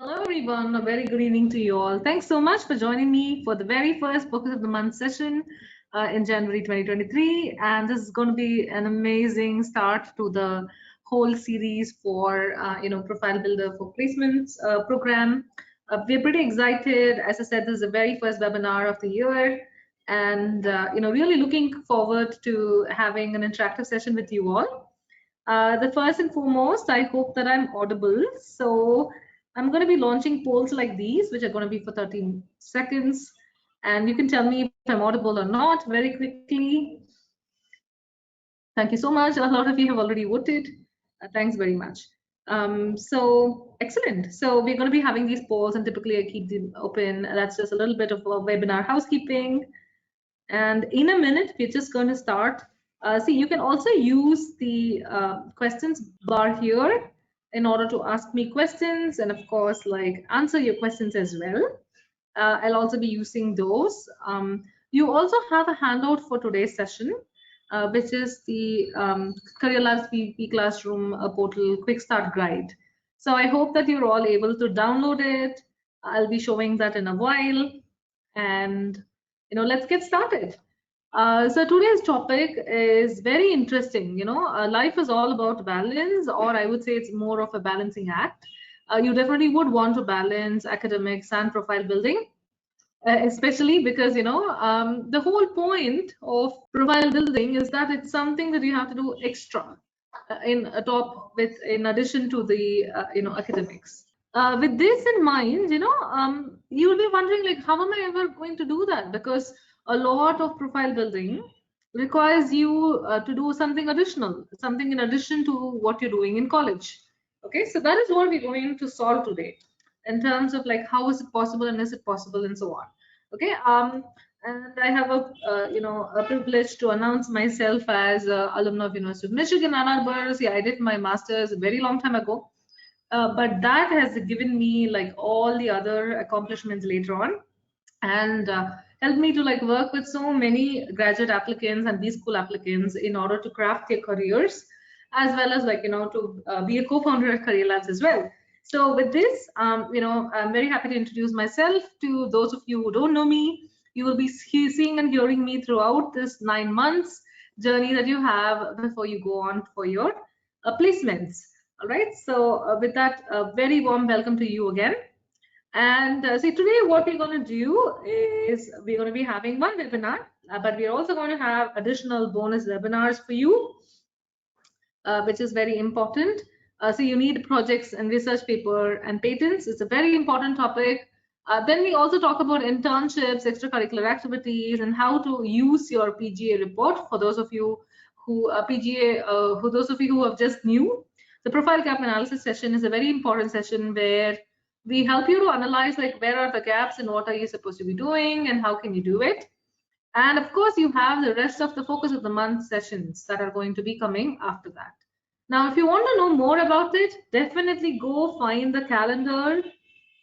Hello everyone, a very good evening to you all. Thanks so much for joining me for the very first Focus of the Month session in January 2023. And this is going to be an amazing start to the whole series for, Profile Builder for Placements program. We're pretty excited. As I said, this is the very first webinar of the year. And, really looking forward to having an interactive session with you all. The first and foremost, I hope that I'm audible. So I'm going to be launching polls like these, which are going to be for 13 seconds. And you can tell me if I'm audible or not very quickly. Thank you so much. A lot of you have already voted. Thanks very much. So excellent. So we're going to be having these polls, and typically I keep them open. That's just a little bit of a webinar housekeeping. And in a minute, we're just going to start. See, you can also use the questions bar here in order to ask me questions, and of course, like answer your questions as well. I'll also be using those. You also have a handout for today's session, which is the Career Labs PBP Classroom portal Quick Start Guide. So I hope that you're all able to download it. I'll be showing that in a while, and let's get started. So today's topic is very interesting. Life is all about balance, or I would say it's more of a balancing act. You definitely would want to balance academics and profile building, especially because the whole point of profile building is that it's something that you have to do extra in addition to the academics. With this in mind, you'll be wondering, like, how am I ever going to do that? Because a lot of profile building requires you to do something additional, something in addition to what you're doing in college. Okay, so that is what we're going to solve today in terms of like how is it possible and is it possible and so on. Okay, and I have a privilege to announce myself as an alumna of University of Michigan, Ann Arbor. See, I did my master's a very long time ago. But that has given me like all the other accomplishments later on, and helped me to like work with so many graduate applicants and B-school applicants in order to craft their careers, as well as like to be a co-founder at Career Labs as well. So with this, I'm very happy to introduce myself to those of you who don't know me. You will be seeing and hearing me throughout this 9 months journey that you have before you go on for your placements. All right, so with that, a very warm welcome to you again. And see, today what we're going to do is we're going to be having one webinar, but we're also going to have additional bonus webinars for you, which is very important. So you need projects and research paper and patents. It's a very important topic. Then we also talk about internships, extracurricular activities, and how to use your PGA report for those of you who those of you who have just new. The profile gap analysis session is a very important session where we help you to analyze like where are the gaps and what are you supposed to be doing and how can you do it. And of course, you have the rest of the focus of the month sessions that are going to be coming after that. Now, if you want to know more about it, definitely go find the calendar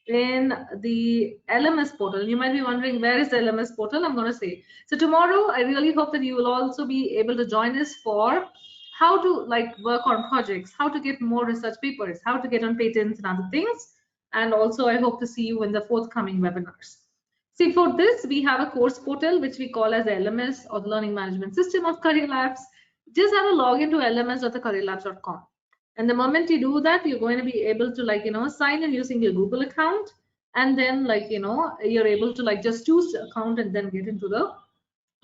in the LMS portal. You might be wondering, where is the LMS portal? I'm going to say. So tomorrow, I really hope that you will also be able to join us for how to like work on projects, how to get more research papers, how to get on patents and other things. And also, I hope to see you in the forthcoming webinars. See, for this, we have a course portal, which we call as the LMS, or the Learning Management System of Career Labs. Just have a login to lms.thecareerlabs.com. And the moment you do that, you're going to be able to like, sign in using your Google account. And then like, you're able to like just choose the account and then get into the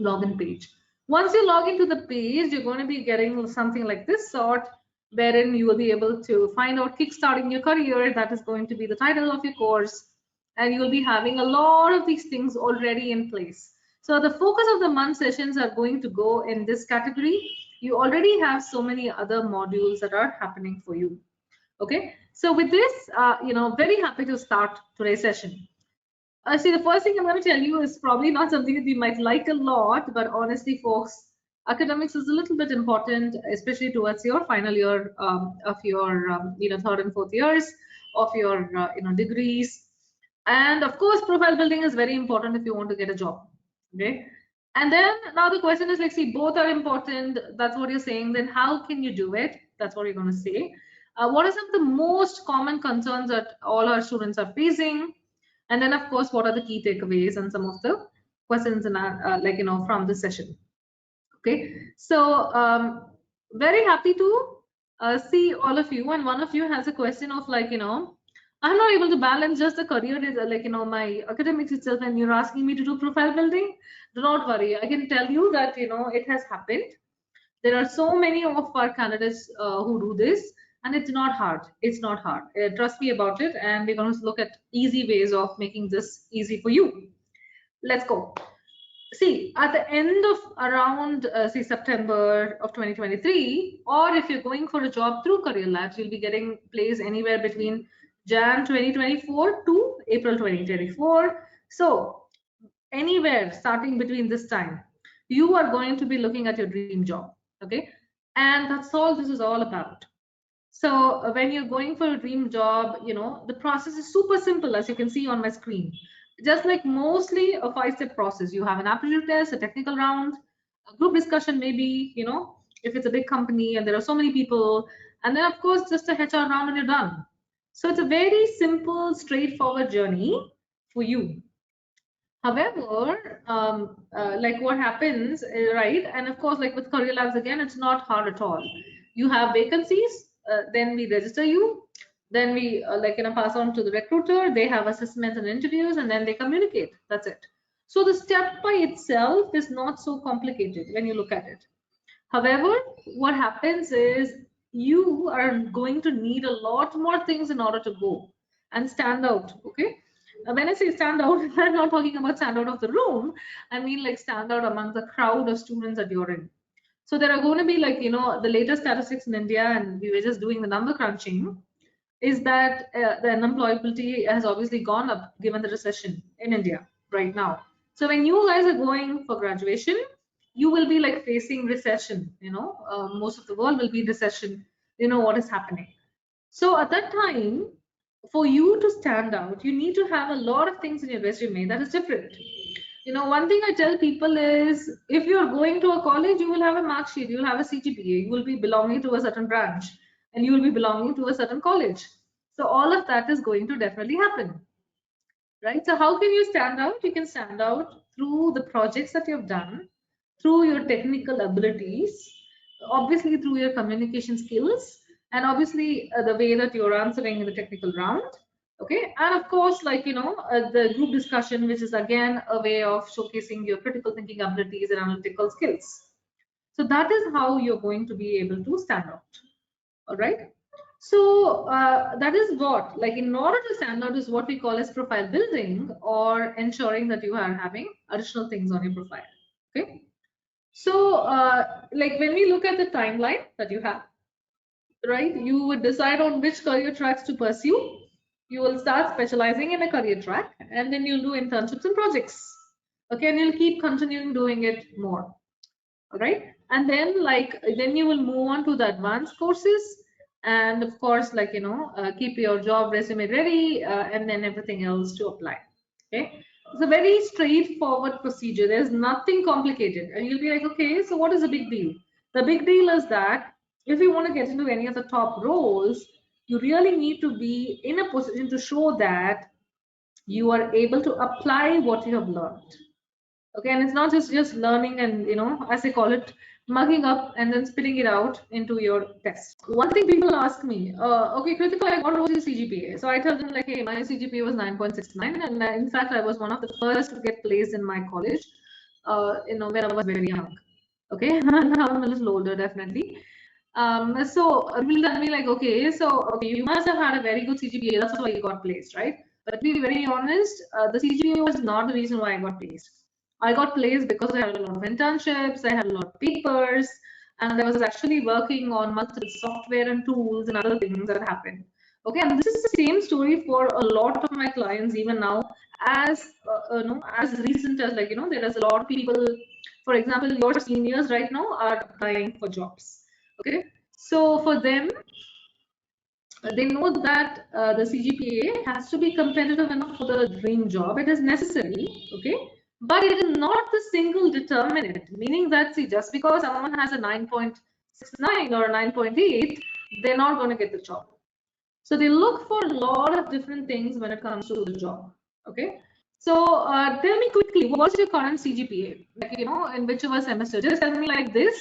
login page. Once you log into the page, you're going to be getting something like this sort, wherein you will be able to find out kickstarting your career. That is going to be the title of your course. And you'll be having a lot of these things already in place. So the focus of the month sessions are going to go in this category. You already have so many other modules that are happening for you. Okay, so with this, very happy to start today's session. See, the first thing I'm going to tell you is probably not something that you might like a lot, but honestly, folks, academics is a little bit important, especially towards your final year of your, third and fourth years of your, degrees. And of course, profile building is very important if you want to get a job. Okay. And then now the question is like, see, both are important. That's what you're saying. Then how can you do it? That's what you're going to say. What are some of the most common concerns that all our students are facing? And then, of course, what are the key takeaways and some of the questions in our, from this session? Okay, so very happy to see all of you. And one of you has a question of I'm not able to balance just the career, my academics itself, and you're asking me to do profile building. Do not worry. I can tell you that, it has happened. There are so many of our candidates who do this, and it's not hard. It's not hard. Trust me about it. And we're going to look at easy ways of making this easy for you. Let's go. See, at the end of around say September of 2023, or if you're going for a job through Career Labs, you'll be getting placed anywhere between Jan 2024 to April 2024. So anywhere starting between this time, you are going to be looking at your dream job. Okay, and that's all this is all about. So when you're going for a dream job, the process is super simple, as you can see on my screen. Just like mostly a 5-step process. You have an aptitude test, a technical round, a group discussion, maybe, if it's a big company and there are so many people, and then of course just a HR round and you're done. So it's a very simple, straightforward journey for you. However, like what happens, right? And of course, like with Career Labs, again, it's not hard at all. You have vacancies, then we register you, then we pass on to the recruiter. They have assessments and interviews, and then they communicate. That's it. So the step by itself is not so complicated when you look at it. However, what happens is you are going to need a lot more things in order to go and stand out. Okay. When I say stand out, I'm not talking about stand out of the room. I mean like stand out among the crowd of students that you're in. So there are going to be the latest statistics in India, and we were just doing the number crunching, is that the unemployability has obviously gone up given the recession in India right now. So when you guys are going for graduation, you will be like facing recession. Most of the world will be recession. You know what is happening. So at that time, for you to stand out, you need to have a lot of things in your resume that is different. One thing I tell people is if you're going to a college, you will have a mark sheet, you'll have a CGPA, you will be belonging to a certain branch, and you will be belonging to a certain college. So all of that is going to definitely happen, right? So how can you stand out? You can stand out through the projects that you've done, through your technical abilities, obviously through your communication skills, and obviously the way that you're answering in the technical round. Okay, and of course, the group discussion, which is again a way of showcasing your critical thinking abilities and analytical skills. So that is how you're going to be able to stand out. All right. So that is what, like, in order to stand out, is what we call as profile building, or ensuring that you are having additional things on your profile. Okay. So, like when we look at the timeline that you have, right, you would decide on which career tracks to pursue. You will start specializing in a career track, and then you'll do internships and projects. Okay, and you'll keep continuing doing it more. All right, and then then you will move on to the advanced courses, and of course, keep your job resume ready, and then everything else to apply. Okay, it's a very straightforward procedure. There's nothing complicated, and you'll be like, okay, so what is the big deal? The big deal is that if you want to get into any of the top roles, you really need to be in a position to show that you are able to apply what you have learned. Okay, and it's not just learning and, as I call it, mugging up and then spitting it out into your test. One thing people ask me, okay, critical, like, what was your CGPA? So I tell them, like, hey, my CGPA was 9.69, and in fact I was one of the first to get placed in my college, when I was very young. Okay, now I'm a little older, definitely. So people tell me, like, okay, so okay, you must have had a very good CGPA, that's why you got placed, right? But to be very honest, the CGPA was not the reason why I got placed. I got placed because I had a lot of internships, I had a lot of papers, and I was actually working on multiple software and tools and other things that happened. Okay, and this is the same story for a lot of my clients even now, as as recent as there is a lot of people. For example, your seniors right now are applying for jobs. Okay, so for them, they know that the CGPA has to be competitive enough for the dream job. It is necessary, okay, but it is not the single determinant. Meaning that, see, just because someone has a 9.69 or a 9.8, they're not going to get the job. So they look for a lot of different things when it comes to the job. Okay. So tell me quickly, what's your current CGPA? Like, in whichever semester. Just tell me like this.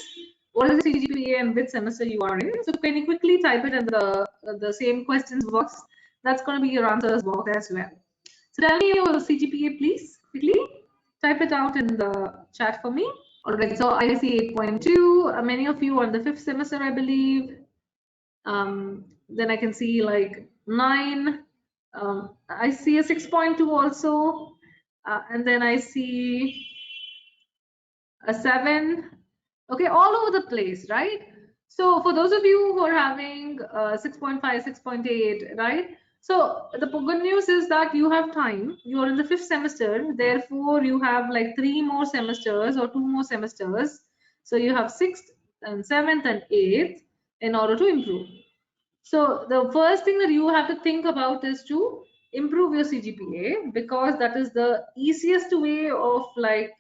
What is the CGPA and which semester you are in? So can you quickly type it in the same questions box? That's going to be your answers box as well. So tell me your CGPA, please, quickly. Type it out in the chat for me. All right. So I see 8.2. Many of you are in the 5th semester, I believe. Then I can see like 9. I see a 6.2 also, and then I see a 7. Okay, all over the place, right? So for those of you who are having 6.5, 6.8, right? So the good news is that you have time. You are in the 5th semester, therefore you have like 3 more semesters or 2 more semesters. So you have 6th and 7th and 8th in order to improve. So the first thing that you have to think about is to improve your CGPA, because that is the easiest way of like,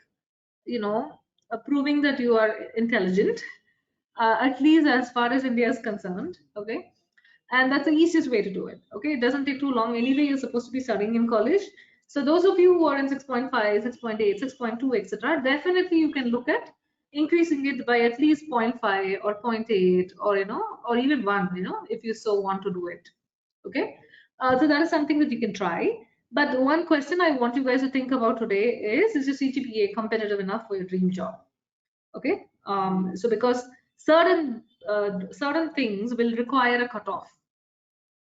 proving that you are intelligent, at least as far as India is concerned. Okay. And that's the easiest way to do it. Okay. It doesn't take too long. Anyway, you're supposed to be studying in college. So those of you who are in 6.5, 6.8, 6.2, etc., definitely you can look at increasing it by at least 0.5 or 0.8 or, or even 1, if you so want to do it. Okay. So that is something that you can try. But one question I want you guys to think about today is your CGPA competitive enough for your dream job? Okay. So because certain things will require a cutoff.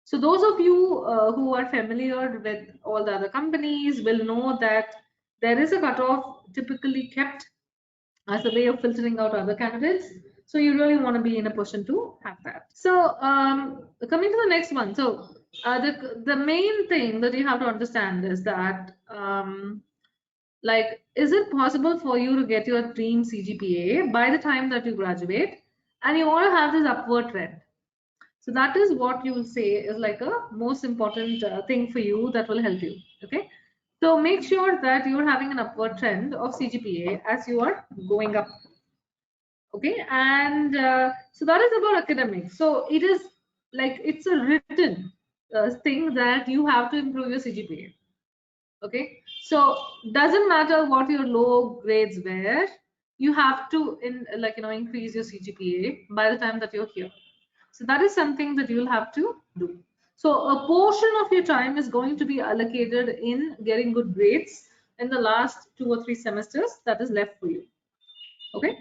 So those of you who are familiar with all the other companies will know that there is a cutoff typically kept as a way of filtering out other candidates. So you really want to be in a position to have that. So coming to the next one. So the main thing that you have to understand is that like, is it possible for you to get your dream CGPA by the time that you graduate, and you want to have this upward trend? So that is what you will say is like a most important thing for you that will help you. Okay. So make sure that you're having an upward trend of CGPA as you are going up. Okay. And so that is about academics. So it is like it's a written thing that you have to improve your CGPA. Okay. So doesn't matter what your low grades were, you have to increase your CGPA by the time that you're here. So that is something that you'll have to do. So a portion of your time is going to be allocated in getting good grades in the last 2 or 3 semesters that is left for you. Okay.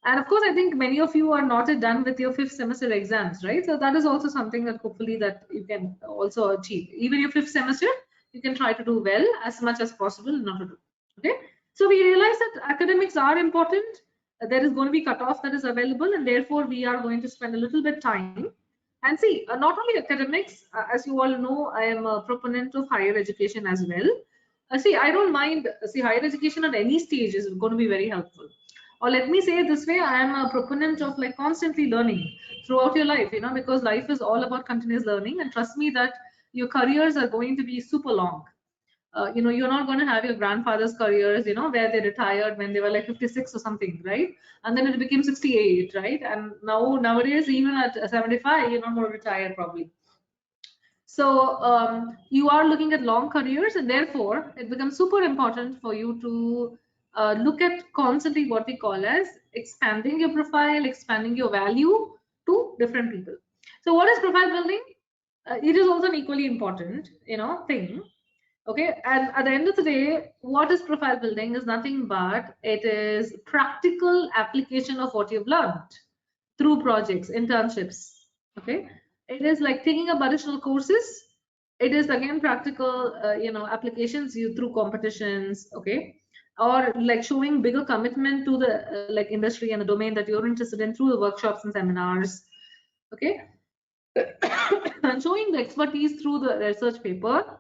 And of course, I think many of you are not yet done with your 5th semester exams, right? So that is also something that hopefully that you can also achieve. Even your 5th semester, you can try to do well as much as possible in order to do. Okay. So we realize that academics are important. There is going to be cutoff that is available, and therefore we are going to spend a little bit time. And see, not only academics, as you all know, I am a proponent of higher education as well. See, I don't mind. See, higher education at any stage is going to be very helpful. Or let me say it this way, I am a proponent of like constantly learning throughout your life, because life is all about continuous learning. And trust me that your careers are going to be super long. You're not going to have your grandfather's careers, where they retired when they were like 56 or something, right? And then it became 68, right? And nowadays, even at 75, you're not going to retire probably. So you are looking at long careers, and therefore it becomes super important for you to look at constantly what we call as expanding your profile, expanding your value to different people. So what is profile building? It is also an equally important, thing. Okay, and at the end of the day, what is profile building is nothing but it is practical application of what you've learned through projects, internships. Okay, it is like taking up additional courses. It is again practical, applications you through competitions. Okay, or like showing bigger commitment to the like industry and the domain that you're interested in through the workshops and seminars. Okay, and showing the expertise through the research paper,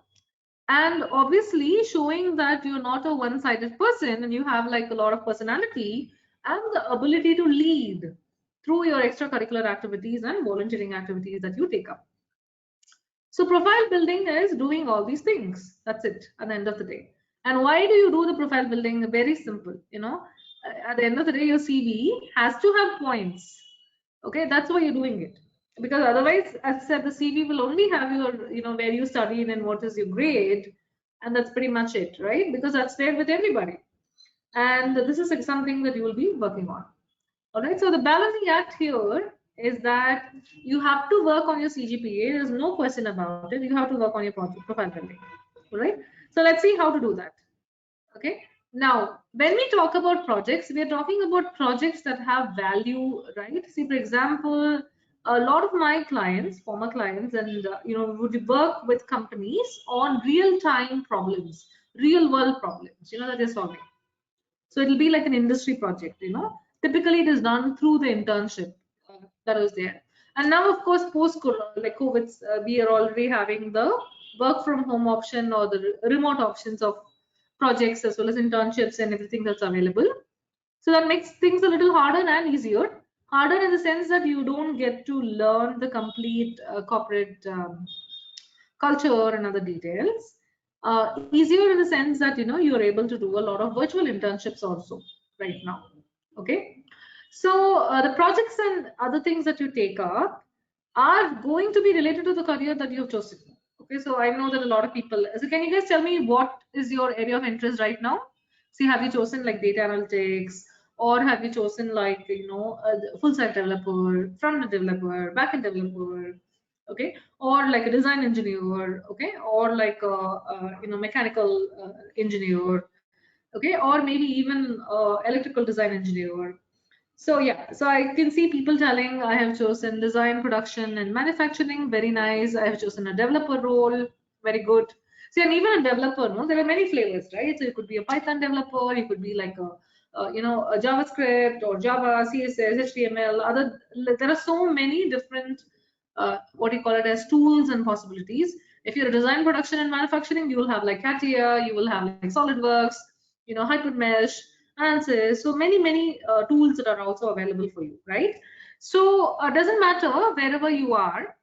and obviously showing that you're not a one-sided person and you have like a lot of personality and the ability to lead through your extracurricular activities and volunteering activities that you take up. So profile building is doing all these things. That's it at the end of the day. And why do you do the profile building? Very simple. At the end of the day, your CV has to have points. Okay, that's why you're doing it. because otherwise, as I said, the CV will only have your, where you studied and what is your grade, and that's pretty much it, right? Because that's there with everybody. And this is like something that you will be working on. All right. So the balancing act here is that you have to work on your CGPA. There's no question about it. You have to work on your profile building. All right. So let's see how to do that. Okay. Now, when we talk about projects, we are talking about projects that have value, right? See, for example, a lot of my clients, former clients, and would work with companies on real-time problems, real-world problems, that they're solving. So it'll be like an industry project. Typically, it is done through the internship that was there. And now, of course, post like COVID, we are already having the work from home option or the remote options of projects as well as internships and everything that's available. So that makes things a little harder and easier. Harder in the sense that you don't get to learn the complete corporate culture and other details. Easier in the sense that you're able to do a lot of virtual internships also right now. Okay, so the projects and other things that you take up are going to be related to the career that you've chosen. Okay, so I know that a lot of people. So can you guys tell me what is your area of interest right now? See, have you chosen like data analytics, or have you chosen like a full stack developer, front end developer, back end developer? Okay, or like a design engineer, okay, or like a mechanical engineer, okay, or maybe even electrical design engineer. So yeah, so I can see people telling I have chosen design, production, and manufacturing. Very nice. I have chosen a developer role. Very good. See, and even a developer, no, there are many flavors, right? So you could be a Python developer. You could be like a JavaScript or Java, CSS, HTML. There are so many different, what do you call it, as tools and possibilities. If you're a design, production, and manufacturing, you will have like CATIA. You will have like SolidWorks. Hypermesh, answers, so many tools that are also available for you, right? So doesn't matter wherever you are,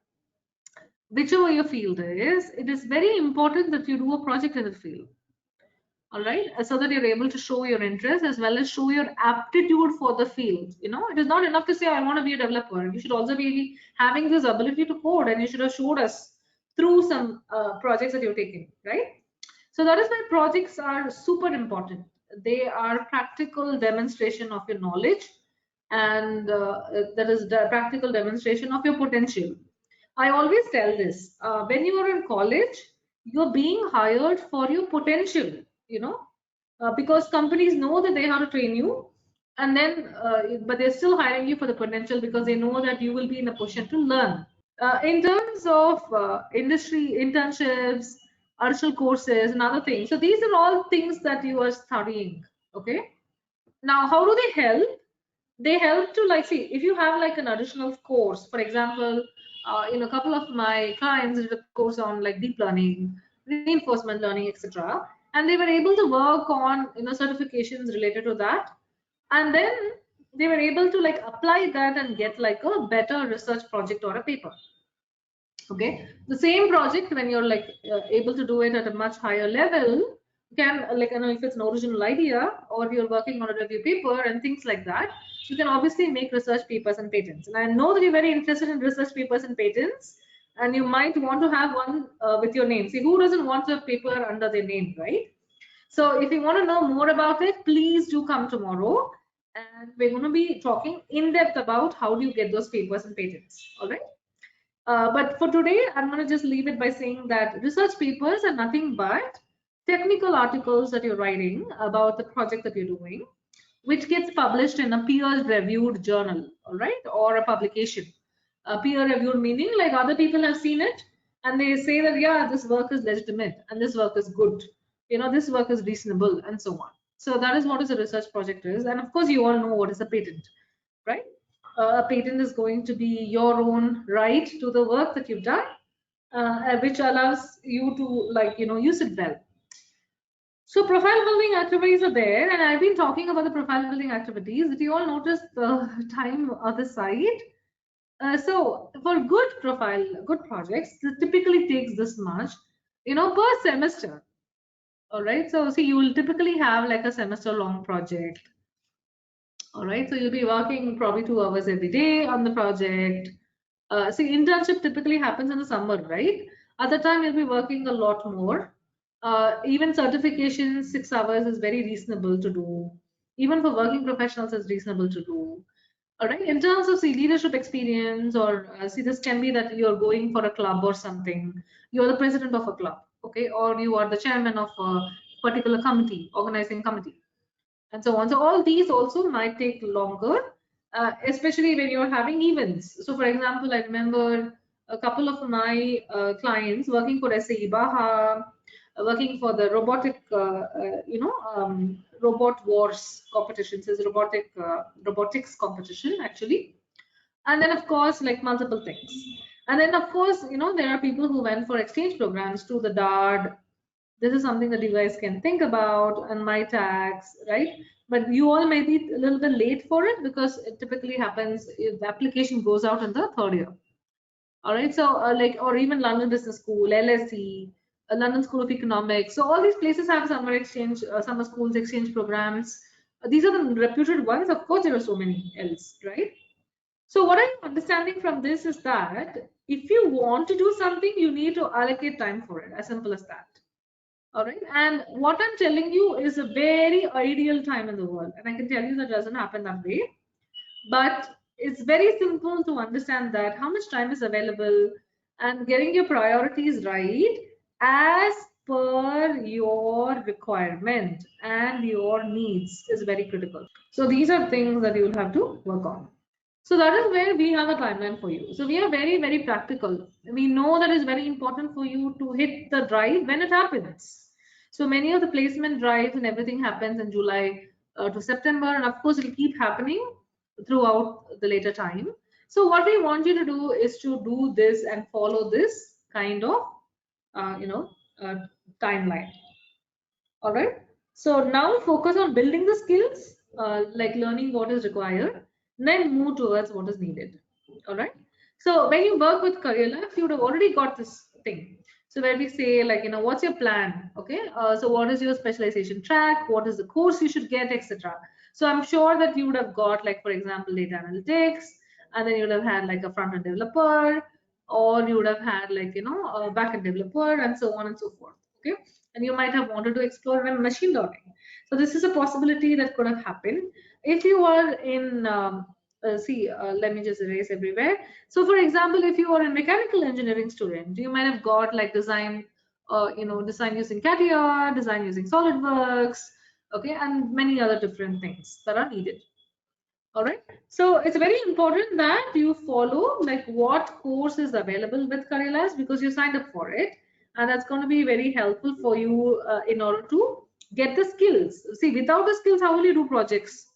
whichever your field is, it is very important that you do a project in the field. All right, so that you're able to show your interest as well as show your aptitude for the field. It is not enough to say I want to be a developer. You should also be having this ability to code, and you should have showed us through some projects that you're taking, right? So that is why projects are super important. They are practical demonstration of your knowledge, and that is the practical demonstration of your potential. I always tell this, when you are in college, you're being hired for your potential, because companies know that they have to train you, and then, but they're still hiring you for the potential because they know that you will be in a position to learn. In terms of industry internships, additional courses, and other things, so these are all things that you are studying. Okay. Now, how do they help? They help to, like, see, if you have like an additional course, for example, a couple of my clients did a course on like deep learning, reinforcement learning, etc., and they were able to work on certifications related to that, and then they were able to like apply that and get like a better research project or a paper. Okay, the same project, when you're like able to do it at a much higher level, can like, if it's an original idea or you're working on a review paper and things like that, you can obviously make research papers and patents. And I know that you're very interested in research papers and patents, and you might want to have one with your name. See, who doesn't want a paper under their name, right? So if you want to know more about it, please do come tomorrow, and we're going to be talking in depth about how do you get those papers and patents. All right. But for today, I'm going to just leave it by saying that research papers are nothing but technical articles that you're writing about the project that you're doing, which gets published in a peer-reviewed journal, all right, or a publication. Peer-reviewed meaning like other people have seen it and they say that, yeah, this work is legitimate and this work is good, this work is reasonable, and so on. So that is what is a research project is. And of course, you all know what is a patent, right? A patent is going to be your own right to the work that you've done, which allows you to, like, use it well. So profile building activities are there, and I've been talking about the profile building activities. Did you all notice the time on the side? So for good projects, it typically takes this much, per semester. All right. So see, you will typically have like a semester long project. All right. So you'll be working probably 2 hours every day on the project. See, internship typically happens in the summer, right? At the time, you'll be working a lot more. Even certification, 6 hours is very reasonable to do. Even for working professionals, it's reasonable to do. All right. In terms of see leadership experience, or see this can be that you're going for a club or something. You're the president of a club, okay, or you are the chairman of a particular committee, organizing committee, and so on. So all these also might take longer, especially when you're having events. So for example, I remember a couple of my clients working for SAE Baha, working for the robotic, robot wars competitions, is robotics competition actually. And then of course like multiple things. And then of course, there are people who went for exchange programs to the DARD. This is something that you guys can think about, and my tax, right? But you all may be a little bit late for it because it typically happens if the application goes out in the third year. All right, so like, or even London Business School, LSE, London School of Economics. So all these places have summer exchange, summer schools exchange programs. These are the reputed ones. Of course, there are so many else, right? So what I'm understanding from this is that if you want to do something, you need to allocate time for it. As simple as that. All right. And what I'm telling you is a very ideal time in the world. And I can tell you that doesn't happen that way. But it's very simple to understand that how much time is available and getting your priorities right as per your requirement and your needs is very critical. So these are things that you will have to work on. So that is where we have a timeline for you. So we are very, very practical. We know that it's very important for you to hit the drive when it happens. So many of the placement drives and everything happens in July to September, and of course it'll keep happening throughout the later time. So what we want you to do is to do this and follow this kind of, uh, you know, uh, timeline. All right. So now focus on building the skills, like learning what is required, then move towards what is needed. All right. So when you work with career labs, you would have already got this thing. So where we say like, what's your plan? Okay. So what is your specialization track? What is the course you should get, etc. So I'm sure that you would have got like, for example, data analytics, and then you would have had like a front end developer, or you would have had like, a back end developer, and so on and so forth. Okay, and you might have wanted to explore even machine learning. So this is a possibility that could have happened if you are in. Let me just erase everywhere. So, for example, if you are a mechanical engineering student, you might have got like design, design using CATIA, design using SolidWorks, okay, and many other different things that are needed. All right. So it's very important that you follow like what course is available with Career because you signed up for it, and that's going to be very helpful for you in order to get the skills. See, without the skills, how will you do projects?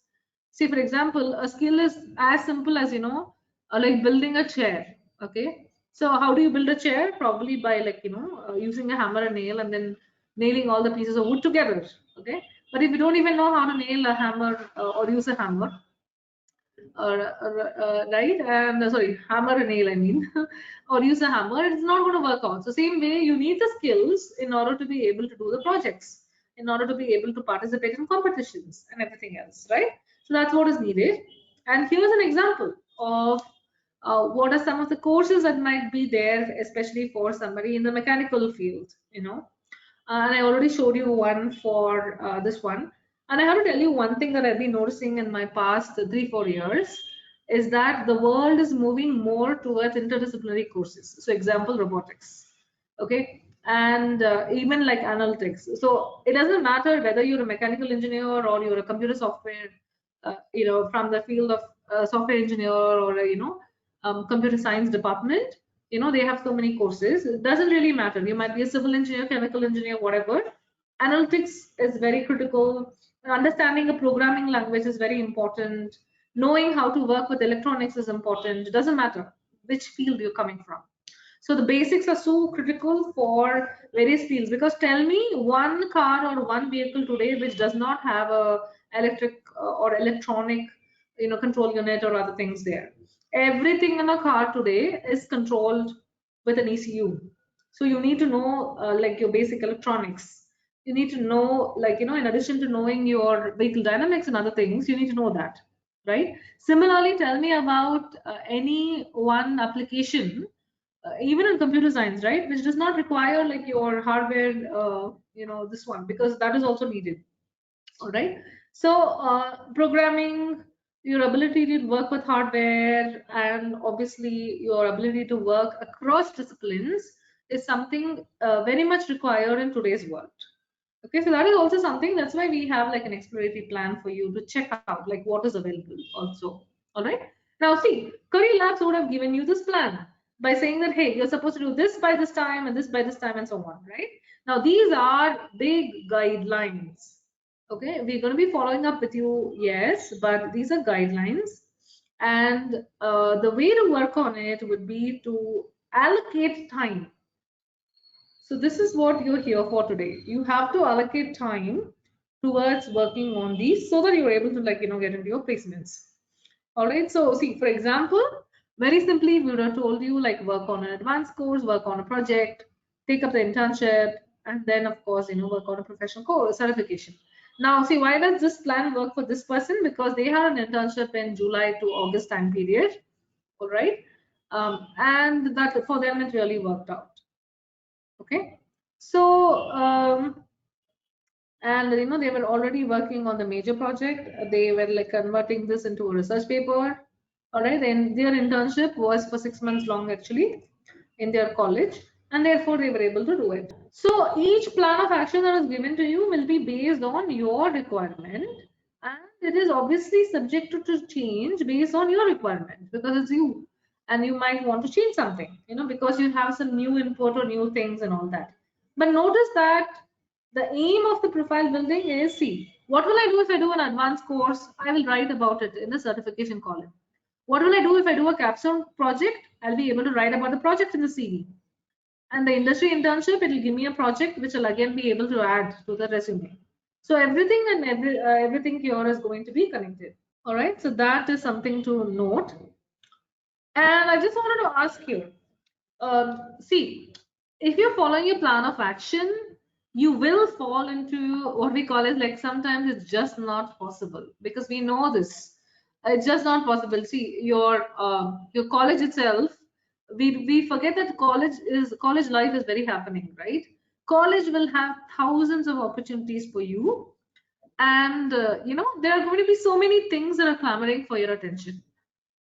See, for example, a skill is as simple as like building a chair. Okay. So how do you build a chair? Probably by like using a hammer and nail and then nailing all the pieces of wood together. Okay. But if you don't even know how to nail a hammer or use a hammer, right? And sorry, hammer and nail, I mean, or use a hammer, it's not going to work out. So same way, you need the skills in order to be able to do the projects, in order to be able to participate in competitions and everything else, right? So that's what is needed. And here's an example of what are some of the courses that might be there, especially for somebody in the mechanical field, and I already showed you one for this one. And I have to tell you one thing that I've been noticing in my past 3-4 years is that the world is moving more towards interdisciplinary courses. So, example, robotics, okay, and even like analytics. So it doesn't matter whether you're a mechanical engineer or you're a computer software, from the field of software engineer or computer science department. They have so many courses. It doesn't really matter. You might be a civil engineer, chemical engineer, whatever. Analytics is very critical. Understanding a programming language is very important. Knowing how to work with electronics is important. It doesn't matter which field you're coming from. So the basics are so critical for various fields, because tell me one car or one vehicle today which does not have a electric or electronic control unit or other things there. Everything in a car today is controlled with an ECU. So you need to know like your basic electronics. You need to know, like, in addition to knowing your vehicle dynamics and other things, you need to know that. right? Similarly, tell me about any one application, even in computer science, right, which does not require like your hardware, this one, because that is also needed. All right. So programming, your ability to work with hardware, and obviously your ability to work across disciplines is something very much required in today's world. Okay, so that is also something, that's why we have like an exploratory plan for you to check out like what is available also. All right. Now see, Career Labs would have given you this plan by saying that, hey, you're supposed to do this by this time and this by this time and so on, right? Now these are big guidelines. Okay, we're going to be following up with you, yes, but these are guidelines. And the way to work on it would be to allocate time. So this is what you're here for today. You have to allocate time towards working on these so that you're able to like, get into your placements. All right. So see, for example, very simply, we would have told you like work on an advanced course, work on a project, take up the internship, and then of course, work on a professional course certification. Now, see, why does this plan work for this person? Because they had an internship in July to August time period. All right. And that for them, it really worked out. Okay. So, and they were already working on the major project. They were like converting this into a research paper. All right. Then their internship was for 6 months long actually in their college, and therefore they were able to do it. So each plan of action that is given to you will be based on your requirement, and it is obviously subject to change based on your requirement because it's you, and you might want to change something, because you have some new input or new things and all that. But notice that the aim of the profile building is, see, what will I do if I do an advanced course? I will write about it in the certification column. What will I do if I do a capstone project? I'll be able to write about the project in the CV. And the industry internship, it will give me a project which will again be able to add to the resume. So everything and everything here is going to be connected. All right, so that is something to note. And I just wanted to ask you, see, if you're following a plan of action, you will fall into what we call as like sometimes it's just not possible, because we know this. It's just not possible. See, your college itself, we forget that college life is very happening, right? College will have thousands of opportunities for you, and there are going to be so many things that are clamoring for your attention.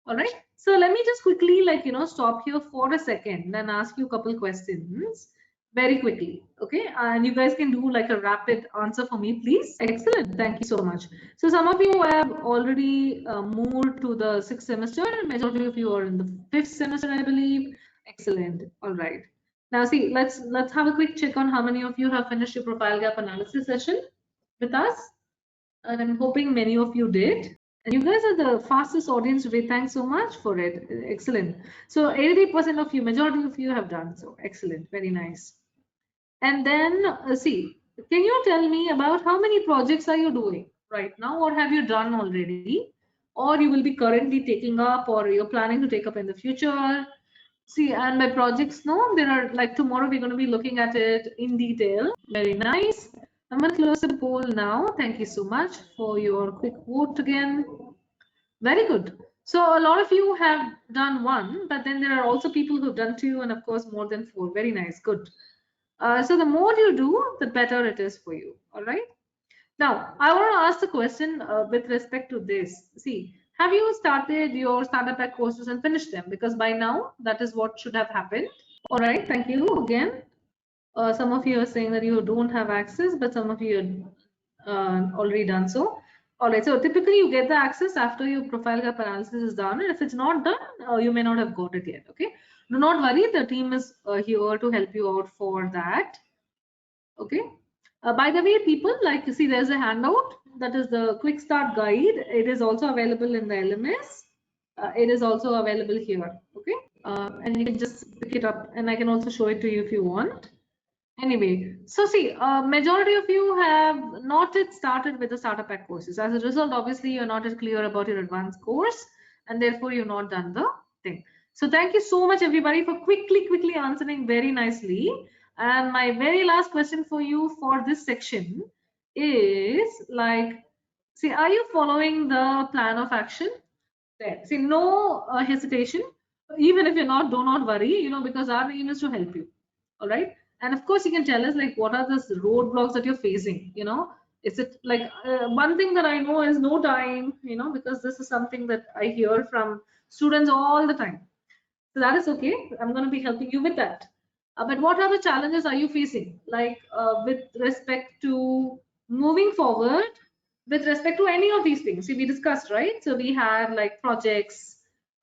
All right. So let me just quickly stop here for a second and ask you a couple questions very quickly. Okay. And you guys can do like a rapid answer for me, please. Excellent. Thank you so much. So some of you have already moved to the 6th semester. Majority of you are in the 5th semester, I believe. Excellent. All right. Now see, let's have a quick check on how many of you have finished your profile gap analysis session with us. And I'm hoping many of you did. And you guys are the fastest audience today. Thanks so much for it. Excellent. So 83% of you, majority of you have done so. Excellent. Very nice. And then see, can you tell me about how many projects are you doing right now, or have you done already, or you will be currently taking up, or you're planning to take up in the future? See, and my projects, no, there are like tomorrow we're going to be looking at it in detail. Very nice. I'm going to close the poll now. Thank you so much for your quick vote again. Very good. So a lot of you have done one, but then there are also people who've done two, and of course more than four. Very nice. Good. So the more you do, the better it is for you. All right. Now, I want to ask the question with respect to this. See, have you started your startup pack courses and finished them? Because by now, that is what should have happened. All right, thank you again. Some of you are saying that you don't have access, but some of you already done so. All right, so typically you get the access after your profile gap analysis is done, and if it's not done, you may not have got it yet. Okay, do not worry, the team is here to help you out for that. Okay. By the way, people, like you see, there's a handout that is the quick start guide. It is also available in the LMS. It is also available here. Okay. And you can just pick it up, and I can also show it to you if you want. Anyway, so see, majority of you have not yet started with the starter pack courses. As a result, obviously, you're not yet clear about your advanced course, and therefore you've not done the thing. So thank you so much, everybody, for quickly answering very nicely. And my very last question for you for this section is like, See, are you following the plan of action? There. See, no hesitation. Even if you're not, do not worry, because our aim is to help you. All right. And of course, you can tell us like what are the roadblocks that you're facing. Is it like one thing that I know is no time, because this is something that I hear from students all the time. So that is okay. I'm going to be helping you with that. But what other challenges are you facing? Like with respect to moving forward, with respect to any of these things? See, we discussed, right? So we had like projects,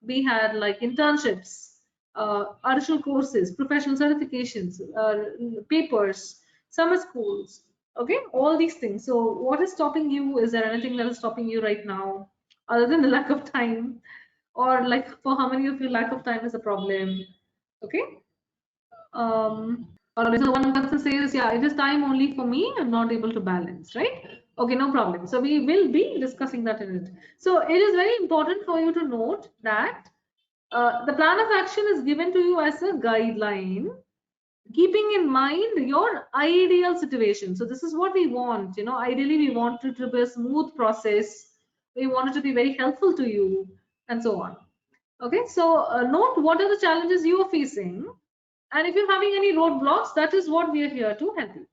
we had like internships, additional courses, professional certifications, papers, summer schools. Okay, all these things. So what is stopping you? Is there anything that is stopping you right now, other than the lack of time? Or like for how many of you lack of time is a problem? Okay. Or so one person says, yeah, it is time only for me, I'm not able to balance, right? Okay, no problem. So we will be discussing that in it. So it is very important for you to note that the plan of action is given to you as a guideline, keeping in mind your ideal situation. So this is what we want. Ideally we want it to be a smooth process. We want it to be very helpful to you, and so on. Okay, so note what are the challenges you are facing, and if you're having any roadblocks, that is what we are here to help you.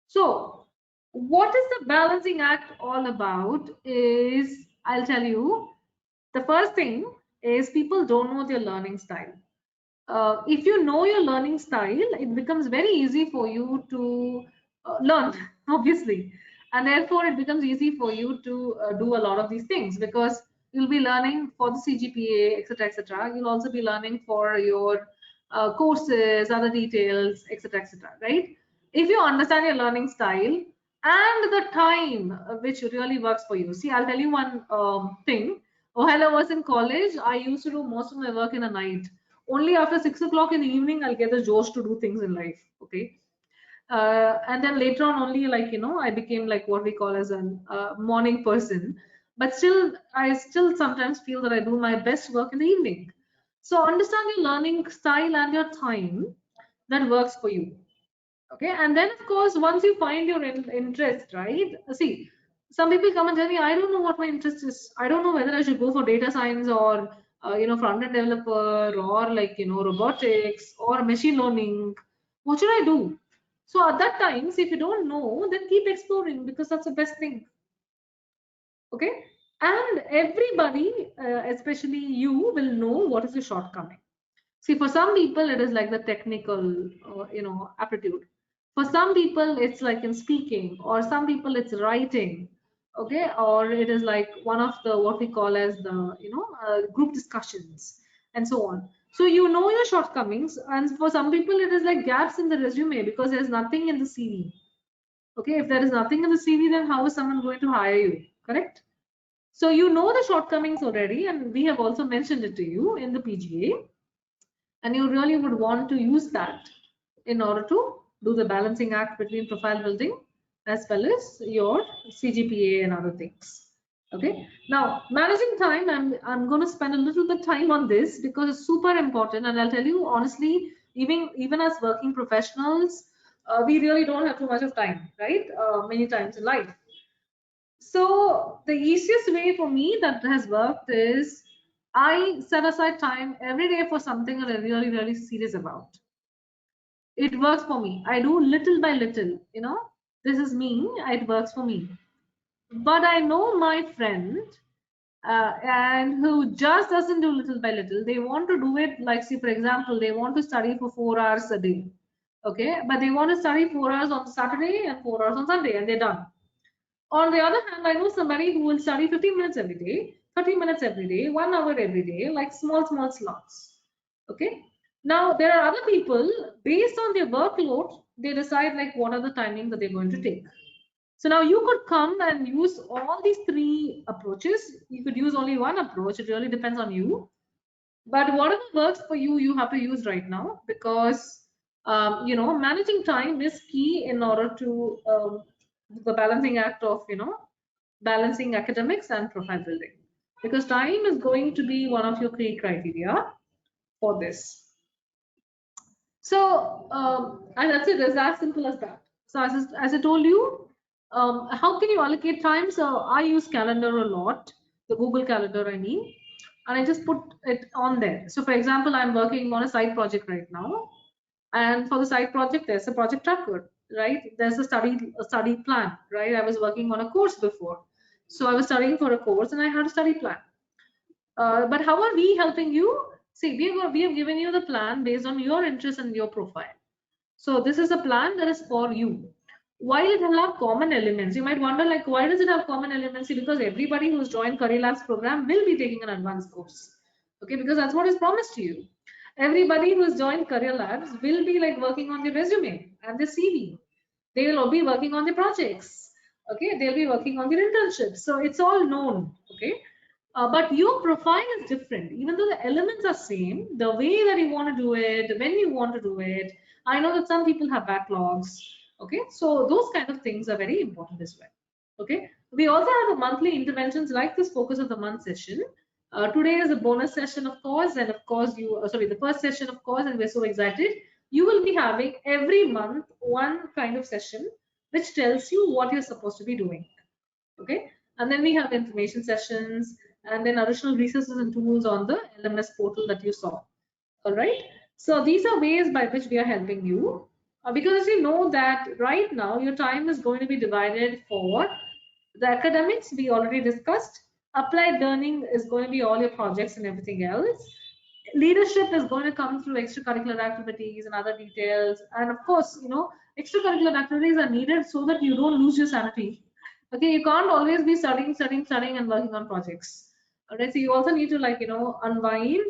So, what is the balancing act all about? Is I'll tell you, the first thing is people don't know their learning style. If you know your learning style, it becomes very easy for you to learn, obviously, and therefore it becomes easy for you to do a lot of these things, because you'll be learning for the CGPA, etc., etc. You'll also be learning for your courses, other details, etc., etc. Right? If you understand your learning style and the time which really works for you. See, I'll tell you one thing. While I was in college, I used to do most of my work in a night. Only after 6 o'clock in the evening I'll get the josh to do things in life. Okay. And then later on only, like, I became like what we call as a morning person. But still, I still sometimes feel that I do my best work in the evening. So understand your learning style and your time that works for you. Okay. And then of course, once you find your interest, right? See, some people come and tell me, I don't know what my interest is. I don't know whether I should go for data science or front-end developer, or like robotics or machine learning. What should I do? So at that times, if you don't know, then keep exploring, because that's the best thing. Okay. And everybody, especially you, will know what is your shortcoming. See, for some people, it is like the technical, aptitude. For some people, it's like in speaking, or some people it's writing, okay, or it is like one of the what we call as the group discussions, and so on. So you know your shortcomings, and for some people, it is like gaps in the resume because there's nothing in the CV. Okay, if there is nothing in the CV, then how is someone going to hire you? Correct? So you know the shortcomings already, and we have also mentioned it to you in the PGA, and you really would want to use that in order to do the balancing act between profile building as well as your CGPA and other things. Okay. Now, managing time, I'm going to spend a little bit time on this because it's super important, and I'll tell you honestly, even as working professionals, we really don't have too much of time, right? Many times in life. So the easiest way for me that has worked is I set aside time every day for something that I'm really, really serious about. It works for me. I do little by little, this is me, it works for me. But I know my friend, and who just doesn't do little by little. They want to do it like, see, for example, they want to study for 4 hours a day. Okay, but they want to study 4 hours on Saturday and 4 hours on Sunday, and they're done. On the other hand, I know somebody who will study 15 minutes every day, 30 minutes every day, 1 hour every day, like small, small slots. Okay. Now, there are other people, based on their workload, they decide like what are the timings that they're going to take. So now you could come and use all these three approaches. You could use only one approach. It really depends on you. But whatever works for you, you have to use right now, because managing time is key in order to the balancing act of balancing academics and profile building, because time is going to be one of your key criteria for this. So and that's it. It's as simple as that. So as I told you, How can you allocate time? So I use calendar a lot, the Google Calendar, I mean, and I just put it on there. So for example, I'm working on a side project right now, and for the side project, there's a project tracker, right? There's a study plan, right? I was working on a course before, so I was studying for a course, and I had a study plan. But how are we helping you? See, we have given you the plan based on your interest and your profile. So this is a plan that is for you. While it will have common elements, you might wonder like why does it have common elements? See, because everybody who's joined Career Labs program will be taking an advanced course. Okay, because that's what is promised to you. Everybody who's joined Career Labs will be like working on their resume and their CV. They will all be working on the projects. Okay, they'll be working on their internships. So it's all known. Okay, but your profile is different. Even though the elements are same, the way that you want to do it, when you want to do it. I know that some people have backlogs. Okay, so those kind of things are very important as well. Okay, we also have the monthly interventions like this focus of the month session. Today is a bonus session, of course, and of course you sorry, the first session, of course, and we're so excited. You will be having every month one kind of session which tells you what you're supposed to be doing. Okay, and then we have information sessions and then additional resources and tools on the LMS portal that you saw. All right, so these are ways by which we are helping you, because you know that right now your time is going to be divided for the academics we already discussed. Applied learning is going to be all your projects and everything else. Leadership is going to come through extracurricular activities and other details. And of course, extracurricular activities are needed so that you don't lose your sanity. Okay, you can't always be studying, and working on projects. Alright, so you also need to unwind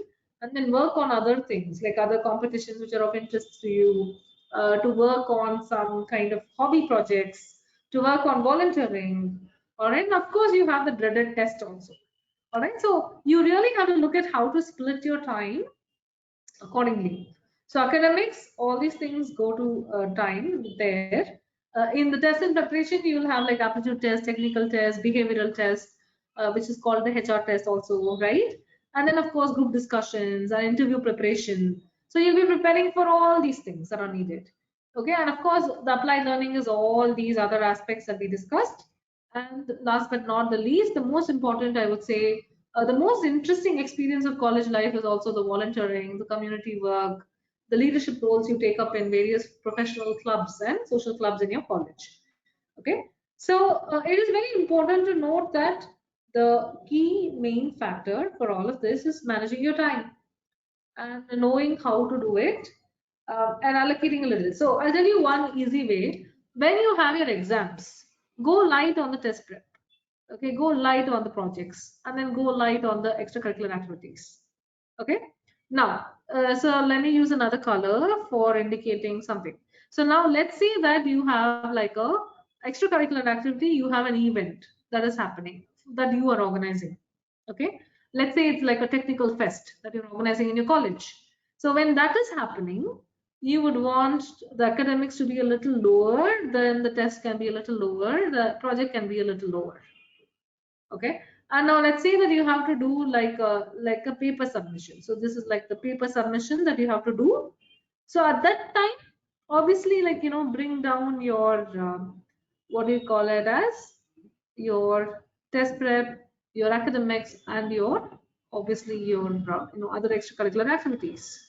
and then work on other things like other competitions which are of interest to you, to work on some kind of hobby projects, to work on volunteering. All right, and of course you have the dreaded test also. All right, so you really have to look at how to split your time accordingly. So academics, all these things go to time there. In the test and preparation, you will have like aptitude test, technical test, behavioral test, which is called the HR test also, right? And then of course group discussions and interview preparation. So you'll be preparing for all these things that are needed. Okay, and of course the applied learning is all these other aspects that we discussed. And last but not the least, the most important, I would say, the most interesting experience of college life is also the volunteering, the community work, the leadership roles you take up in various professional clubs and social clubs in your college. Okay, so it is very important to note that the key main factor for all of this is managing your time and knowing how to do it, and allocating a little. So I'll tell you one easy way. When you have your exams, go light on the test prep. Okay, go light on the projects and then go light on the extracurricular activities. Okay, now so let me use another color for indicating something. So now let's say that you have like a extracurricular activity, you have an event that is happening that you are organizing. Okay, let's say it's like a technical fest that you're organizing in your college. So when that is happening, you would want the academics to be a little lower, then the test can be a little lower, the project can be a little lower. Okay, and now let's say that you have to do like a paper submission. So this is like the paper submission that you have to do. So at that time, obviously, like bring down your what do you call it as your test prep, your academics, and your obviously your other extracurricular activities.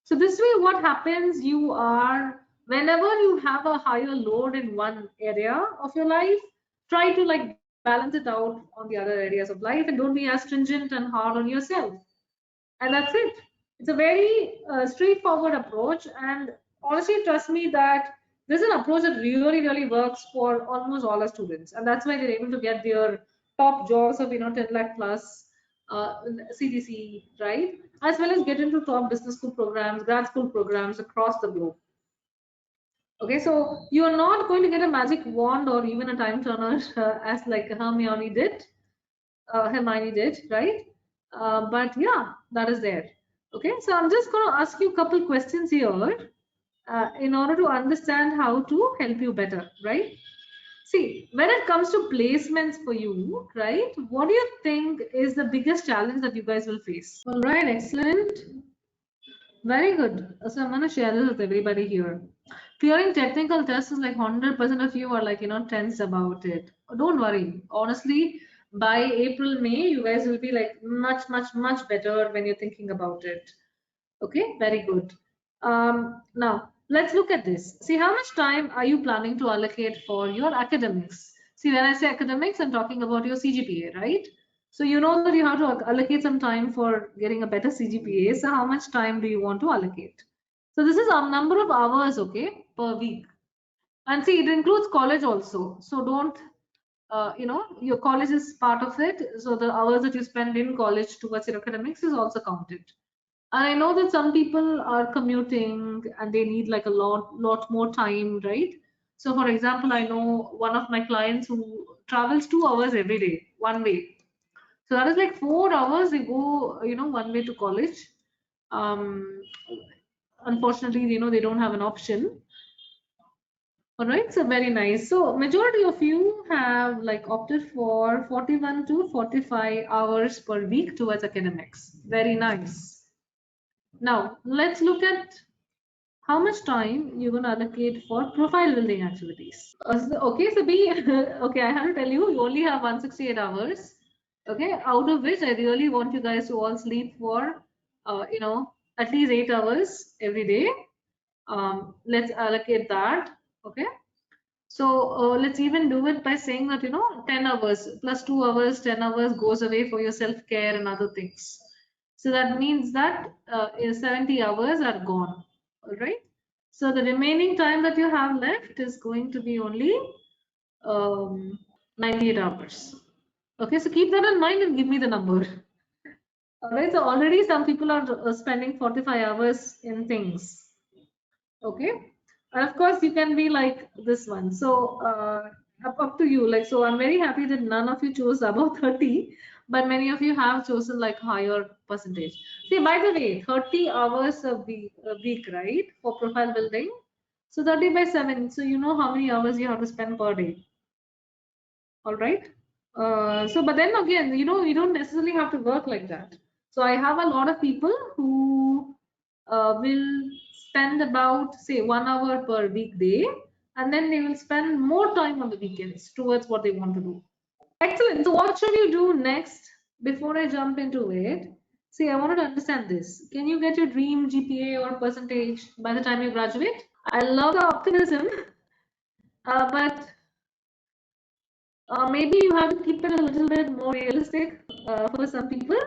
So this way, what happens, you are, whenever you have a higher load in one area of your life, try to like balance it out on the other areas of life and don't be as stringent and hard on yourself. And that's it. It's a very straightforward approach. And honestly, trust me that this is an approach that really works for almost all our students. And that's why they're able to get their top jobs of 10 lakh plus CTC, right? As well as get into top business school programs, grad school programs across the globe. Okay, so you are not going to get a magic wand or even a time turner as like Hermione did, right? But yeah, that is there. Okay, so I'm just going to ask you a couple questions here in order to understand how to help you better, right? See, when it comes to placements for you, right, what do you think is the biggest challenge that you guys will face? All right, excellent. Very good. So I'm going to share this with everybody here. Clearing technical tests is like 100% of you are like, tense about it. Don't worry. Honestly, by April, May, you guys will be like much, much, much better when you're thinking about it. Okay, very good. Now, let's look at this. See, how much time are you planning to allocate for your academics? See, when I say academics, I'm talking about your CGPA, right? So you know that you have to allocate some time for getting a better CGPA. So how much time do you want to allocate? So this is a number of hours, okay, per week. And see, it includes college also. So don't, your college is part of it. So the hours that you spend in college towards your academics is also counted. And I know that some people are commuting and they need like a lot more time, right? So for example, I know one of my clients who travels 2 hours every day, one way. So that is like 4 hours they go, one way to college. Um, Unfortunately, they don't have an option. All right, so very nice. So majority of you have like opted for 41 to 45 hours per week towards academics. Very nice. Now let's look at how much time you're going to allocate for profile building activities. Okay, so B, okay, I have to tell you, you only have 168 hours. Okay, out of which I really want you guys to all sleep for, at least 8 hours every day. Let's allocate that. Okay. So let's even do it by saying that 10 hours plus 2 hours, 10 hours goes away for your self-care and other things. So that means that 70 hours are gone. All right. So the remaining time that you have left is going to be only um, 98 hours. Okay. So keep that in mind and give me the number. All right. So already some people are spending 45 hours in things. Okay, and of course you can be like this one. So up to you. Like, so I'm very happy that none of you chose above 30, but many of you have chosen like higher percentage. See, by the way, 30 hours a week, right, for profile building. So 30 by 7, so you know how many hours you have to spend per day. All right. So but then again, you don't necessarily have to work like that. So I have a lot of people who will spend about say 1 hour per weekday, and then they will spend more time on the weekends towards what they want to do. Excellent. So what should you do next before I jump into it? See, I wanted to understand this. Can you get your dream GPA or percentage by the time you graduate? I love the optimism, but maybe you have to keep it a little bit more realistic for some people.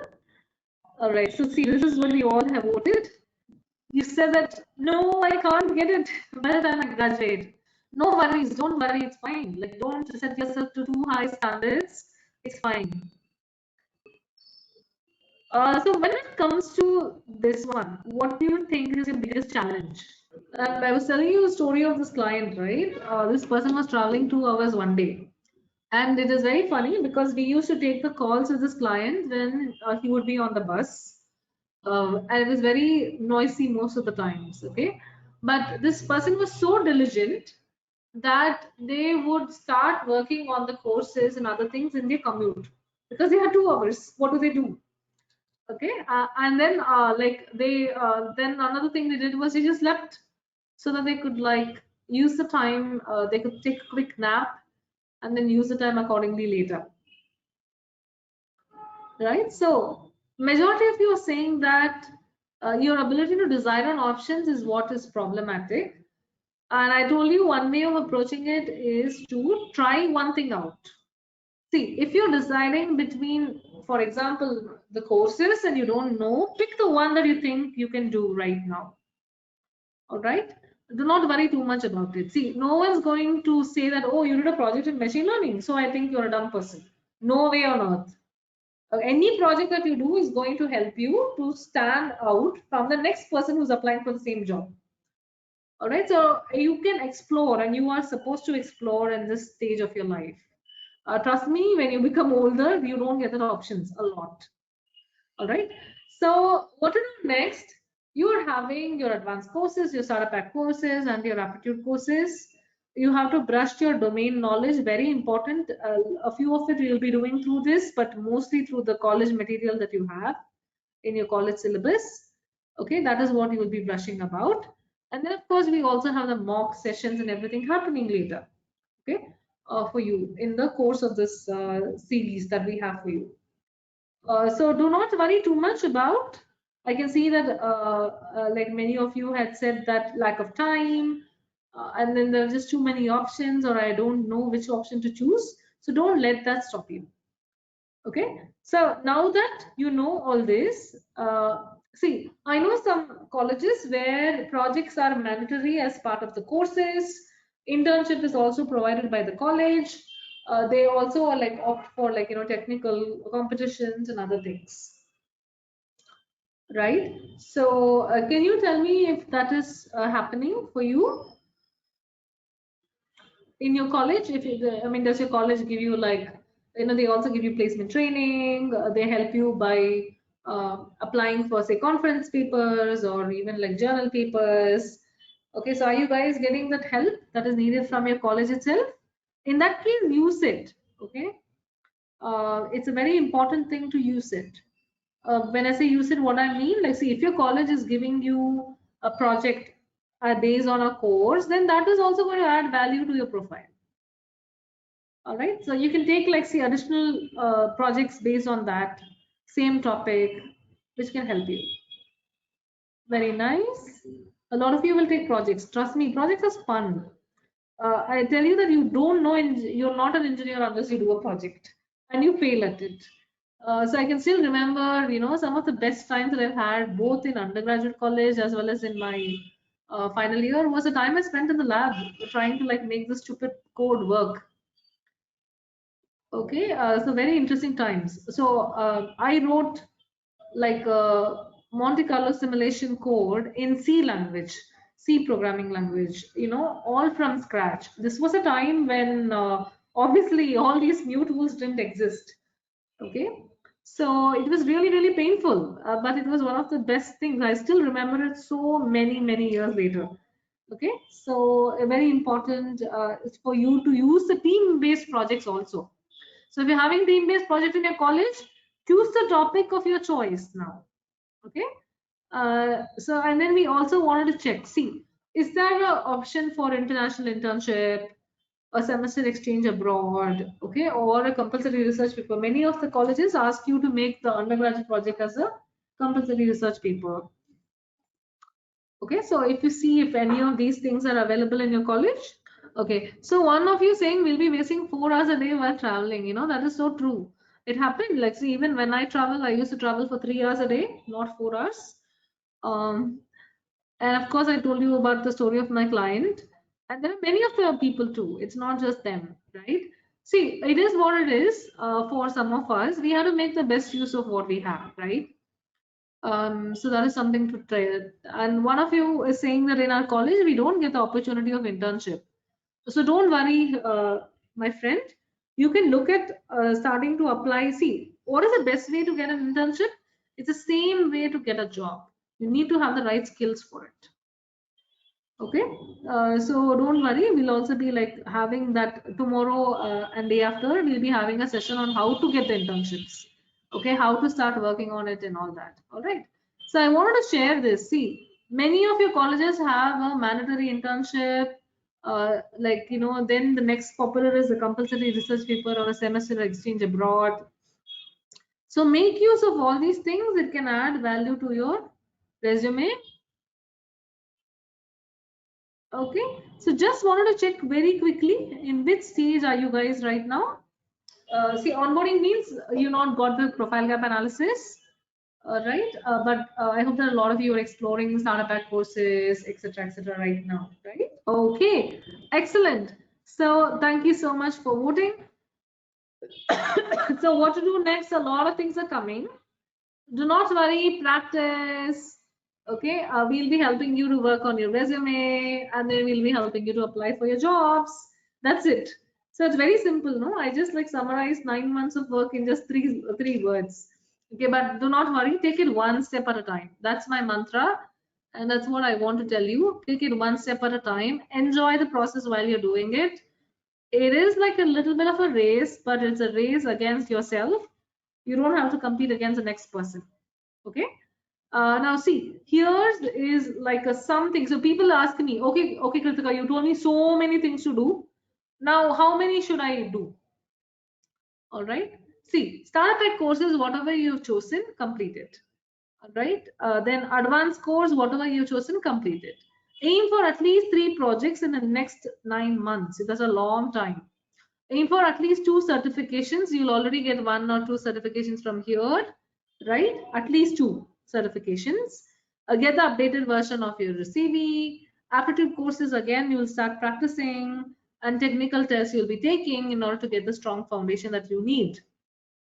All right, so see, this is what we all have voted. You said that, no, I can't get it by the time I graduate. No worries, don't worry, it's fine. Like, don't set yourself to too high standards. It's fine. So when it comes to this one, what do you think is your biggest challenge? I was telling you a story of this client, right? This person was traveling 2 hours one day. And it is very funny because we used to take the calls with this client when he would be on the bus. And it was very noisy most of the times, okay? But this person was so diligent that they would start working on the courses and other things in their commute because they had 2 hours. What do they do? Okay, and then then another thing they did was they just slept so that they could like use the time. They could take a quick nap and then use the time accordingly later, right? So majority of you are saying that your ability to decide on options is what is problematic, and I told you one way of approaching it is to try one thing out. See, if you're deciding between, for example, the courses and you don't know, pick the one that you think you can do right now. All right, do not worry too much about it. See, no one's going to say that, oh, you did a project in machine learning, so I think you're a dumb person. No way on earth. Any project that you do is going to help you to stand out from the next person who's applying for the same job. All right, so you can explore, and you are supposed to explore in this stage of your life. Trust me, when you become older, you don't get the options a lot. All right, so what to do next? You are having your advanced courses, your starter pack courses, and your aptitude courses. You have to brush your domain knowledge, very important. A few of it you'll be doing through this, but mostly through the college material that you have in your college syllabus. Okay, that is what you will be brushing about. And then of course we also have the mock sessions and everything happening later, okay, for you in the course of this series that we have for you. So do not worry too much about. I can see that like many of you had said that lack of time, and then there are just too many options, or I don't know which option to choose. So don't let that stop you. Okay. So now that you know all this, see, I know some colleges where projects are mandatory as part of the courses. Internship is also provided by the college. They also are like opt for like technical competitions and other things, right? So can you tell me if that is happening for you in your college? If you, I mean, does your college give you like, they also give you placement training? They help you by applying for say conference papers or even like journal papers. Okay, so are you guys getting that help that is needed from your college itself? In that case, use it. Okay, it's a very important thing to use it. When I say use it, what I mean, like, see, if your college is giving you a project based on a course, then that is also going to add value to your profile. All right, so you can take like say additional projects based on that same topic, which can help you. Very nice. A lot of you will take projects. Trust me, projects are fun. I tell you that you don't know, you're not an engineer unless you do a project and you fail at it. So I can still remember, some of the best times that I've had both in undergraduate college as well as in my final year was the time I spent in the lab trying to like make the stupid code work. Okay, so very interesting times. So I wrote like a Monte Carlo simulation code in C language, C programming language, all from scratch. This was a time when obviously all these new tools didn't exist. Okay, so it was really, really painful, but it was one of the best things. I still remember it so many, many years later. Okay, so very important is for you to use the team-based projects also. So if you're having team-based project in your college, choose the topic of your choice now. Okay. So and then we also wanted to check. See, is there an option for international internship, a semester exchange abroad, okay, or a compulsory research paper? Many of the colleges ask you to make the undergraduate project as a compulsory research paper. Okay, so if you see if any of these things are available in your college. Okay, so one of you saying we'll be wasting 4 hours a day while traveling, that is so true. It happened, like, see, even when I travel, I used to travel for 3 hours a day, not 4 hours. And of course, I told you about the story of my client, and there are many of the people too. It's not just them, right? See, it is what it is. For some of us, we have to make the best use of what we have, right? So that is something to try. And one of you is saying that in our college we don't get the opportunity of internship. So don't worry, my friend. You can look at starting to apply. See, what is the best way to get an internship? It's the same way to get a job. You need to have the right skills for it. Okay, so don't worry. We'll also be like having that tomorrow and day after. We'll be having a session on how to get the internships. Okay, how to start working on it and all that. All right. So I wanted to share this. See, many of your colleges have a mandatory internship. Like then the next popular is a compulsory research paper or a semester exchange abroad. So make use of all these things. It can add value to your resume. Okay, so just wanted to check very quickly in which stage are you guys right now? See, onboarding means you not got the profile gap analysis, right? But I hope that a lot of you are exploring startup pack courses, etc., right now, right? Okay, excellent. So thank you so much for voting. So what to do next? A lot of things are coming. Do not worry, practice. Okay, we'll be helping you to work on your resume, and then we'll be helping you to apply for your jobs. That's it. So it's very simple, no? I just like summarized 9 months of work in just three words. Okay, but do not worry, take it one step at a time. That's my mantra, and that's what I want to tell you. Take it one step at a time. Enjoy the process while you're doing it. It is like a little bit of a race, but it's a race against yourself. You don't have to compete against the next person. Okay, Now see, here is like a something. So people ask me, okay, Kritika, you told me so many things to do. Now, how many should I do? All right. See, starter pack courses, whatever you've chosen, complete it. All right. Then advanced course, whatever you've chosen, complete it. Aim for at least 3 projects in the next 9 months. That's a long time. Aim for at least 2 certifications. You'll already get 1 or 2 certifications from here, right? At least 2 certifications. Get the updated version of your CV. Aptitude courses, again, you'll start practicing, and technical tests you'll be taking in order to get the strong foundation that you need.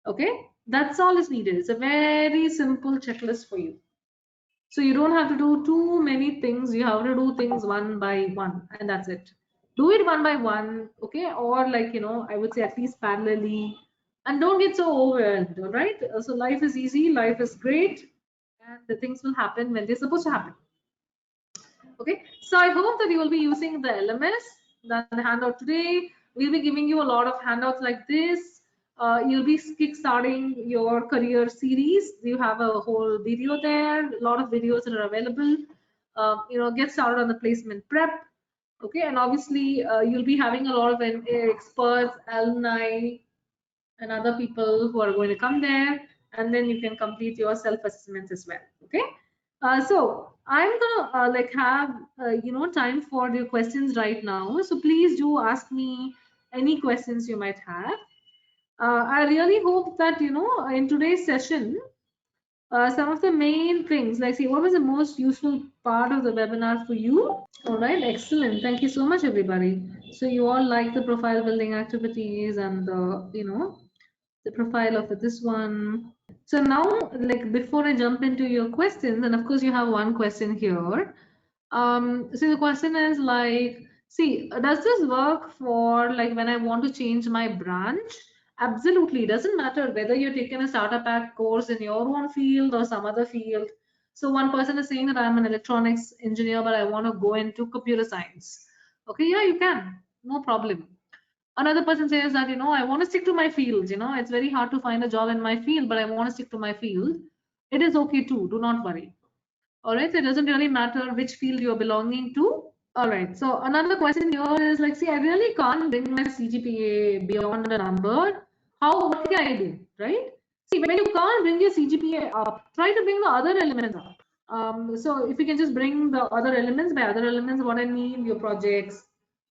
Okay, that's all is needed. It's a very simple checklist for you. So you don't have to do too many things. You have to do things one by one, and that's it. Do it one by one, okay? Or like, I would say at least parallelly, and don't get so overwhelmed, all right? So life is easy, life is great, and the things will happen when they're supposed to happen. Okay, so I hope that you will be using the LMS, the handout today. We'll be giving you a lot of handouts like this. You'll be kickstarting your career series. You have a whole video there, a lot of videos that are available. Get started on the placement prep. Okay, and obviously you'll be having a lot of experts, alumni, and other people who are going to come there, and then you can complete your self-assessments as well. Okay, so I'm gonna like have time for your questions right now, so please do ask me any questions you might have. I really hope that in today's session, some of the main things, like, see, what was the most useful part of the webinar for you? All right, excellent. Thank you so much, everybody. So you all like the profile building activities and the profile of this one. So now, like, before I jump into your questions, and of course you have one question here. So the question is like, see, does this work for like when I want to change my branch? Absolutely. It doesn't matter whether you're taking a starter pack course in your own field or some other field. So one person is saying that I'm an electronics engineer, but I want to go into computer science. Okay, yeah, you can, no problem. Another person says that, I want to stick to my field. It's very hard to find a job in my field, but I want to stick to my field. It is okay too. Do not worry. All right. So it doesn't really matter which field you're belonging to. All right. So another question here is like, see, I really can't bring my CGPA beyond a number. What can I do? Right. See, when you can't bring your CGPA up, try to bring the other elements up. So if you can just bring the other elements, by other elements, what I mean, your projects,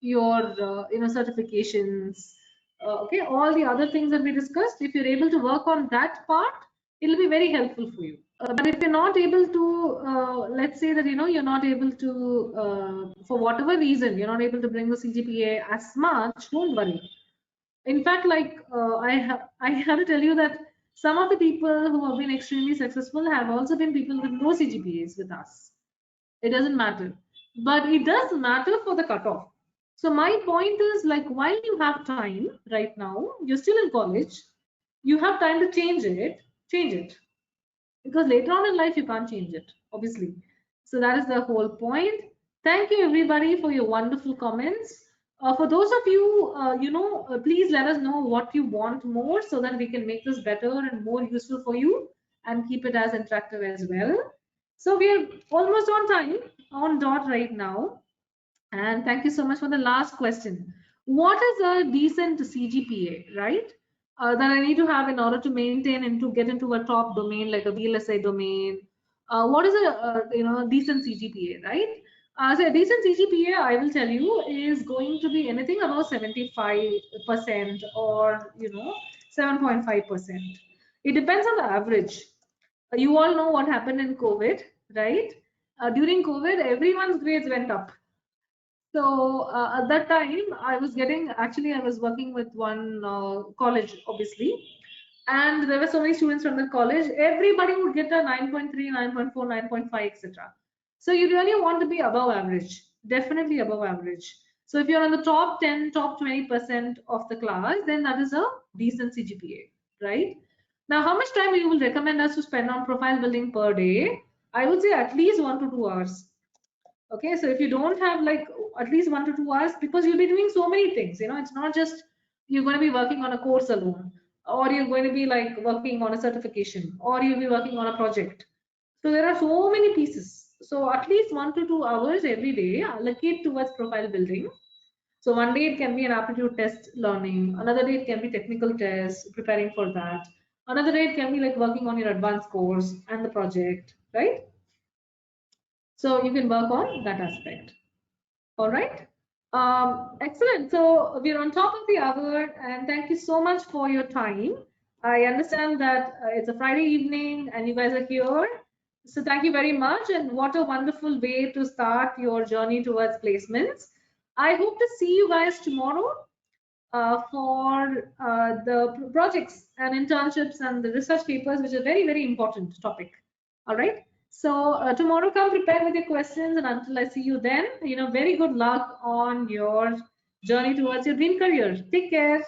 your certifications, okay, all the other things that we discussed. If you're able to work on that part, it'll be very helpful for you. But if you're not able to, let's say that you're not able to, for whatever reason, you're not able to bring the CGPA as much, don't worry. In fact, like I have to tell you that some of the people who have been extremely successful have also been people with low CGPAs with us. It doesn't matter, but it does matter for the cutoff. So my point is, like, while you have time right now, you're still in college, you have time to change it, because later on in life you can't change it, obviously. So that is the whole point. Thank you everybody for your wonderful comments. For those of you, please let us know what you want more so that we can make this better and more useful for you and keep it as interactive as well. So we are almost on time, on dot right now. And thank you so much for the last question. What is a decent CGPA, right? That I need to have in order to maintain and to get into a top domain like a VLSI domain. What is a decent CGPA, right? So a decent CGPA, I will tell you, is going to be anything above 75% or 7.5%. It depends on the average. You all know what happened in COVID, right? During COVID, everyone's grades went up. So at that time, I was working with one college, obviously, and there were so many students from the college. Everybody would get a 9.3, 9.4, 9.5, etc. So you really want to be above average, definitely above average. So if you're on the top 10, top 20% of the class, then that is a decent CGPA, right? Now, how much time you will recommend us to spend on profile building per day? I would say at least 1 to 2 hours. Okay, so if you don't have like at least 1 to 2 hours, because you'll be doing so many things, it's not just you're going to be working on a course alone, or you're going to be like working on a certification, or you'll be working on a project. So there are so many pieces. So at least 1 to 2 hours every day allocate towards profile building. So one day it can be an aptitude test learning, another day it can be technical tests, preparing for that. Another day it can be like working on your advanced course and the project, right? So you can work on that aspect. All right. Excellent. So we're on top of the hour, and thank you so much for your time. I understand that it's a Friday evening and you guys are here. So thank you very much. And what a wonderful way to start your journey towards placements. I hope to see you guys tomorrow for the projects and internships and the research papers, which are very, very important topic. All right. So tomorrow, come prepared with your questions, and until I see you then, very good luck on your journey towards your dream career. Take care.